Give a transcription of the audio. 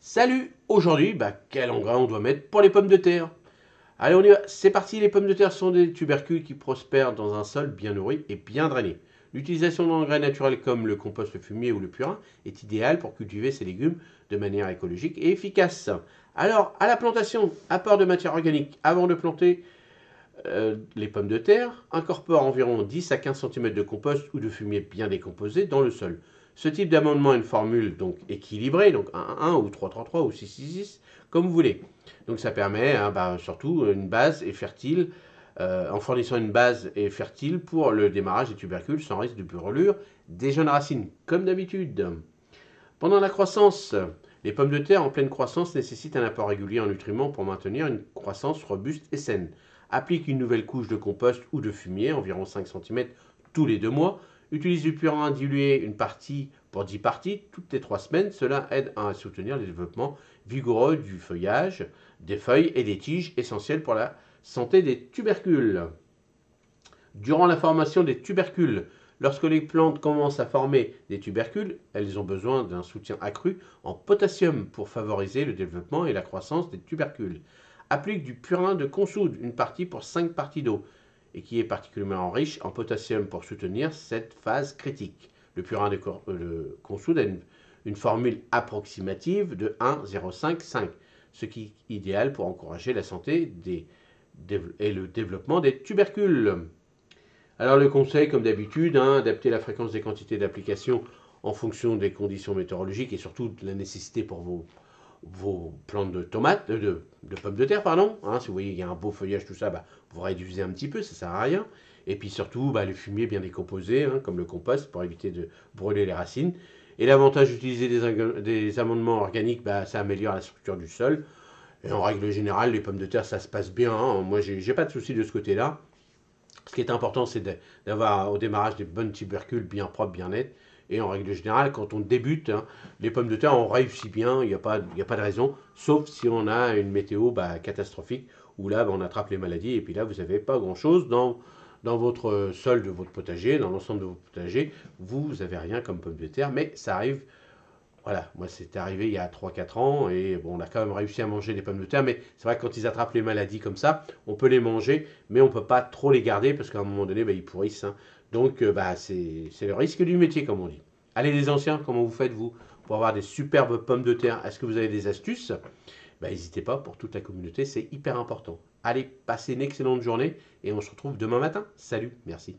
Salut! Aujourd'hui, quel engrais on doit mettre pour les pommes de terre? Allez, on y va. C'est parti, les pommes de terre sont des tubercules qui prospèrent dans un sol bien nourri et bien drainé. L'utilisation d'engrais naturels comme le compost, le fumier ou le purin est idéale pour cultiver ces légumes de manière écologique et efficace. Alors, à la plantation, apport de matière organique avant de planter les pommes de terre, incorpore environ 10 à 15 cm de compost ou de fumier bien décomposé dans le sol. Ce type d'amendement a une formule donc équilibrée, donc 1-1 ou 3-3-3 ou 6-6-6, comme vous voulez. Donc ça permet surtout une base et fertile, en fournissant une base et fertile pour le démarrage des tubercules sans risque de brûlure des jeunes racines, comme d'habitude. Pendant la croissance, les pommes de terre en pleine croissance nécessitent un apport régulier en nutriments pour maintenir une croissance robuste et saine. Applique une nouvelle couche de compost ou de fumier, environ 5 cm tous les 2 mois. Utilise du purin dilué une partie pour 10 parties toutes les 3 semaines. Cela aide à soutenir le développement vigoureux du feuillage, des feuilles et des tiges, essentiels pour la santé des tubercules. Durant la formation des tubercules, lorsque les plantes commencent à former des tubercules, elles ont besoin d'un soutien accru en potassium pour favoriser le développement et la croissance des tubercules. Applique du purin de consoude, une partie pour 5 parties d'eau, et qui est particulièrement riche en potassium pour soutenir cette phase critique. Le purin de consoude a une formule approximative de 1,055, ce qui est idéal pour encourager la santé et le développement des tubercules. Alors le conseil, comme d'habitude, adapter la fréquence des quantités d'application en fonction des conditions météorologiques et surtout de la nécessité pour vos plantes de tomates, de pommes de terre, pardon. Si vous voyez qu'il y a un beau feuillage, tout ça, vous réduisez un petit peu, ça ne sert à rien. Et puis surtout, le fumier bien décomposé, comme le compost, pour éviter de brûler les racines. Et l'avantage d'utiliser des amendements organiques, ça améliore la structure du sol. Et en règle générale, les pommes de terre, ça se passe bien. Moi, j'ai pas de souci de ce côté-là. Ce qui est important, c'est d'avoir au démarrage des bonnes tubercules bien propres, bien nettes. Et en règle générale, quand on débute, les pommes de terre, on réussit bien, il n'y a pas de raison, sauf si on a une météo catastrophique, où là, on attrape les maladies, et puis là, vous n'avez pas grand-chose dans votre sol de votre potager, dans l'ensemble de votre potager, vous n'avez rien comme pommes de terre, mais ça arrive. Voilà, moi c'était arrivé il y a 3 4 ans et bon, on a quand même réussi à manger des pommes de terre, mais c'est vrai que quand ils attrapent les maladies comme ça, on peut les manger, mais on ne peut pas trop les garder parce qu'à un moment donné, ils pourrissent. Donc c'est le risque du métier, comme on dit. Allez les anciens, comment vous faites vous pour avoir des superbes pommes de terre? Est-ce que vous avez des astuces? N'hésitez pas, pour toute la communauté, c'est hyper important. Allez, passez une excellente journée et on se retrouve demain matin. Salut, merci.